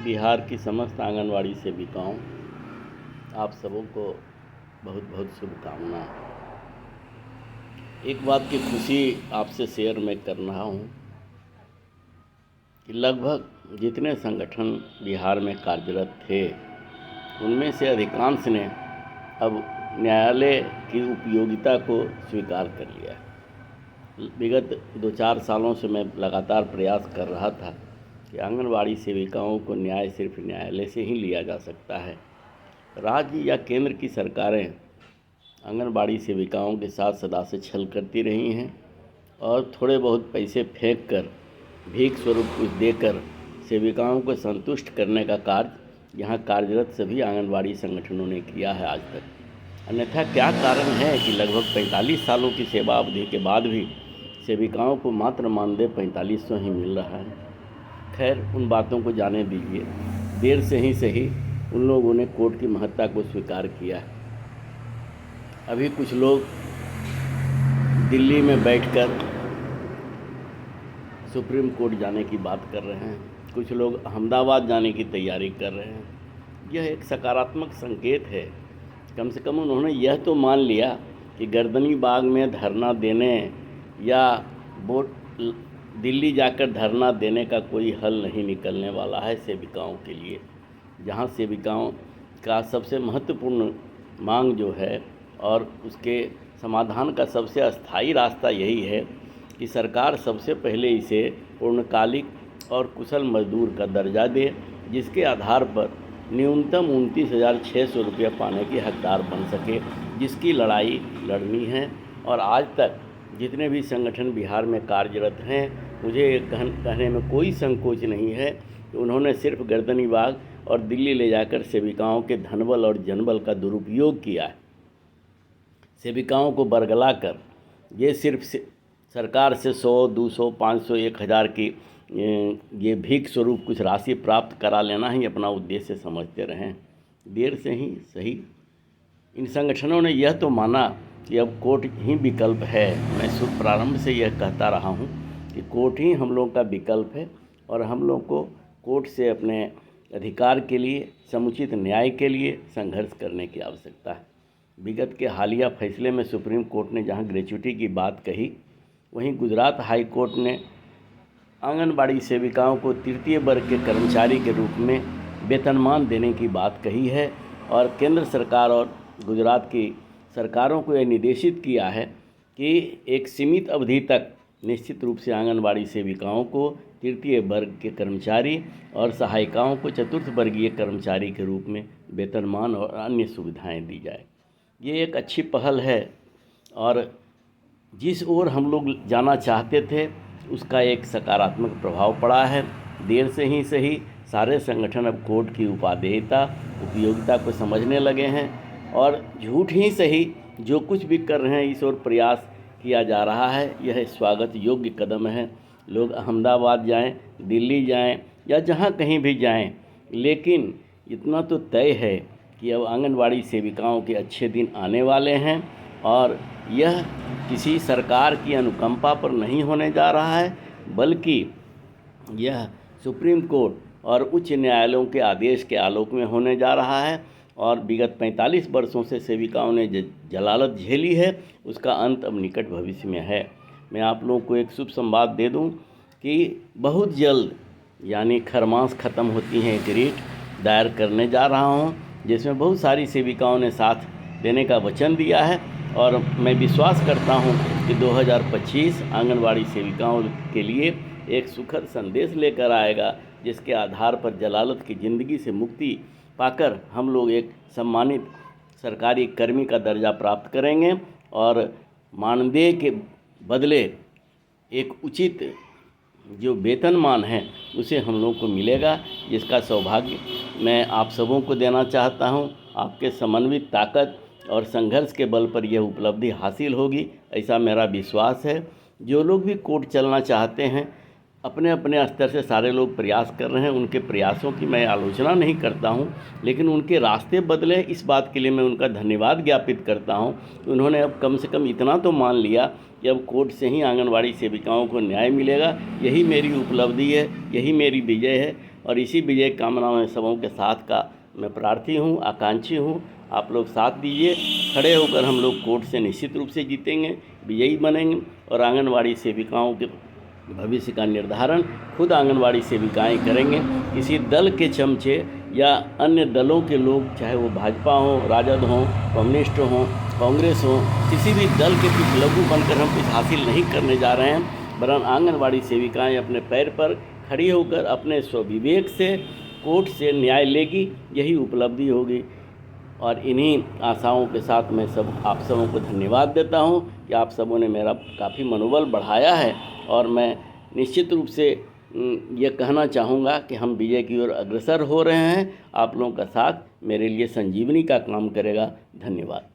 बिहार की समस्त आंगनवाड़ी सेविकाओं, आप सबों को बहुत बहुत शुभकामनाएं। एक बात की खुशी आपसे शेयर मैं कर रहा हूँ कि लगभग जितने संगठन बिहार में कार्यरत थे उनमें से अधिकांश ने अब न्यायालय की उपयोगिता को स्वीकार कर लिया है। विगत 2-4 सालों से मैं लगातार प्रयास कर रहा था कि आंगनवाड़ी सेविकाओं को न्याय सिर्फ न्यायालय से ही लिया जा सकता है। राज्य या केंद्र की सरकारें आंगनबाड़ी सेविकाओं के साथ सदा से छल करती रही हैं और थोड़े बहुत पैसे फेंक कर, भीख स्वरूप कुछ देकर सेविकाओं को संतुष्ट करने का कार्य यहाँ कार्यरत सभी आंगनबाड़ी संगठनों ने किया है आज तक। अन्यथा क्या कारण है कि लगभग 45 सालों की सेवा अवधि के बाद भी सेविकाओं को मात्र मानदेय 4500 ही मिल रहा है। खैर, उन बातों को जाने दीजिए। देर से ही सही उन लोगों ने कोर्ट की महत्ता को स्वीकार किया है। अभी कुछ लोग दिल्ली में बैठकर सुप्रीम कोर्ट जाने की बात कर रहे हैं, कुछ लोग अहमदाबाद जाने की तैयारी कर रहे हैं। यह एक सकारात्मक संकेत है। कम से कम उन्होंने यह तो मान लिया कि गर्दनी बाग में धरना देने या दिल्ली जाकर धरना देने का कोई हल नहीं निकलने वाला है सेविकाओं के लिए। जहां सेविकाओं का सबसे महत्वपूर्ण मांग जो है और उसके समाधान का सबसे अस्थायी रास्ता यही है कि सरकार सबसे पहले इसे पूर्णकालिक और कुशल मजदूर का दर्जा दे, जिसके आधार पर न्यूनतम 29,600 रुपया पाने की हकदार बन सके, जिसकी लड़ाई लड़नी है। और आज तक जितने भी संगठन बिहार में कार्यरत हैं, मुझे कहने में कोई संकोच नहीं है कि उन्होंने सिर्फ गर्दनी बाग और दिल्ली ले जाकर सेविकाओं के धनबल और जनबल का दुरुपयोग किया है। सेविकाओं को बरगला कर ये सिर्फ सरकार से 100, 200, 500, 1000 की ये भीख स्वरूप कुछ राशि प्राप्त करा लेना ही अपना उद्देश्य समझते रहें। देर से ही सही इन संगठनों ने यह तो माना कि अब कोर्ट ही विकल्प है। मैं शुभ प्रारंभ से यह कहता रहा हूँ कि कोर्ट ही हम लोग का विकल्प है और हम लोग को कोर्ट से अपने अधिकार के लिए, समुचित न्याय के लिए संघर्ष करने की आवश्यकता है। विगत के हालिया फैसले में सुप्रीम कोर्ट ने जहाँ ग्रेच्युटी की बात कही, वहीं गुजरात हाई कोर्ट ने आंगनबाड़ी सेविकाओं को तृतीय वर्ग के कर्मचारी के रूप में वेतनमान देने की बात कही है। और केंद्र सरकार और गुजरात की सरकारों को यह निर्देशित किया है कि एक सीमित अवधि तक निश्चित रूप से आंगनबाड़ी सेविकाओं को तृतीय वर्ग के कर्मचारी और सहायिकाओं को चतुर्थ वर्गीय कर्मचारी के रूप में वेतनमान और अन्य सुविधाएं दी जाए। ये एक अच्छी पहल है और जिस ओर हम लोग जाना चाहते थे उसका एक सकारात्मक प्रभाव पड़ा है। देर से ही सही सारे संगठन अब कोर्ट की उपादेयता, उपयोगिता को समझने लगे हैं और झूठ ही सही जो कुछ भी कर रहे हैं इस ओर प्रयास किया जा रहा है। यह स्वागत योग्य कदम है। लोग अहमदाबाद जाएं, दिल्ली जाएं या जहां कहीं भी जाएं, लेकिन इतना तो तय है कि अब आंगनवाड़ी सेविकाओं के अच्छे दिन आने वाले हैं और यह किसी सरकार की अनुकंपा पर नहीं होने जा रहा है, बल्कि यह सुप्रीम कोर्ट और उच्च न्यायालयों के आदेश के आलोक में होने जा रहा है। और विगत 45 वर्षों से सेविकाओं ने जलालत झेली है, उसका अंत अब निकट भविष्य में है। मैं आप लोगों को एक शुभ संवाद दे दूं कि बहुत जल्द यानी खरमास ख़त्म होती हैं एक रिट दायर करने जा रहा हूं, जिसमें बहुत सारी सेविकाओं ने साथ देने का वचन दिया है और मैं विश्वास करता हूं कि 2025 आंगनवाड़ी सेविकाओं के लिए एक सुखद संदेश लेकर आएगा, जिसके आधार पर जलालत की ज़िंदगी से मुक्ति पाकर हम लोग एक सम्मानित सरकारी कर्मी का दर्जा प्राप्त करेंगे और मानदेय के बदले एक उचित जो वेतनमान है उसे हम लोग को मिलेगा, जिसका सौभाग्य मैं आप सबों को देना चाहता हूं। आपके समन्वित ताकत और संघर्ष के बल पर यह उपलब्धि हासिल होगी, ऐसा मेरा विश्वास है। जो लोग भी कोर्ट चलना चाहते हैं, अपने अपने स्तर से सारे लोग प्रयास कर रहे हैं। उनके प्रयासों की मैं आलोचना नहीं करता हूं, लेकिन उनके रास्ते बदले इस बात के लिए मैं उनका धन्यवाद ज्ञापित करता हूं। उन्होंने अब कम से कम इतना तो मान लिया कि अब कोर्ट से ही आंगनवाड़ी सेविकाओं को न्याय मिलेगा। यही मेरी उपलब्धि है, यही मेरी विजय है। और इसी विजय कामनाओं में सबों के साथ का मैं प्रार्थी हूँ, आकांक्षी हूँ। आप लोग साथ दीजिए, खड़े होकर हम लोग कोर्ट से निश्चित रूप से जीतेंगे, विजयी बनेंगे और आंगनवाड़ी सेविकाओं के भविष्य का निर्धारण खुद आंगनवाड़ी सेविकाएं करेंगे। किसी दल के चमचे या अन्य दलों के लोग, चाहे वो भाजपा हो, राजद हो, कम्युनिस्ट हो, कांग्रेस हो, किसी भी दल के कुछ लघु बनकर हम कुछ हासिल नहीं करने जा रहे हैं, वरन आंगनवाड़ी सेविकाएं अपने पैर पर खड़ी होकर अपने स्वविवेक से कोर्ट से न्याय लेगी, यही उपलब्धि होगी। और इन्हीं आशाओं के साथ मैं आप सबों को धन्यवाद देता हूं कि आप सबों ने मेरा काफ़ी मनोबल बढ़ाया है और मैं निश्चित रूप से ये कहना चाहूँगा कि हम विजय की ओर अग्रसर हो रहे हैं। आप लोगों का साथ मेरे लिए संजीवनी का काम करेगा। धन्यवाद।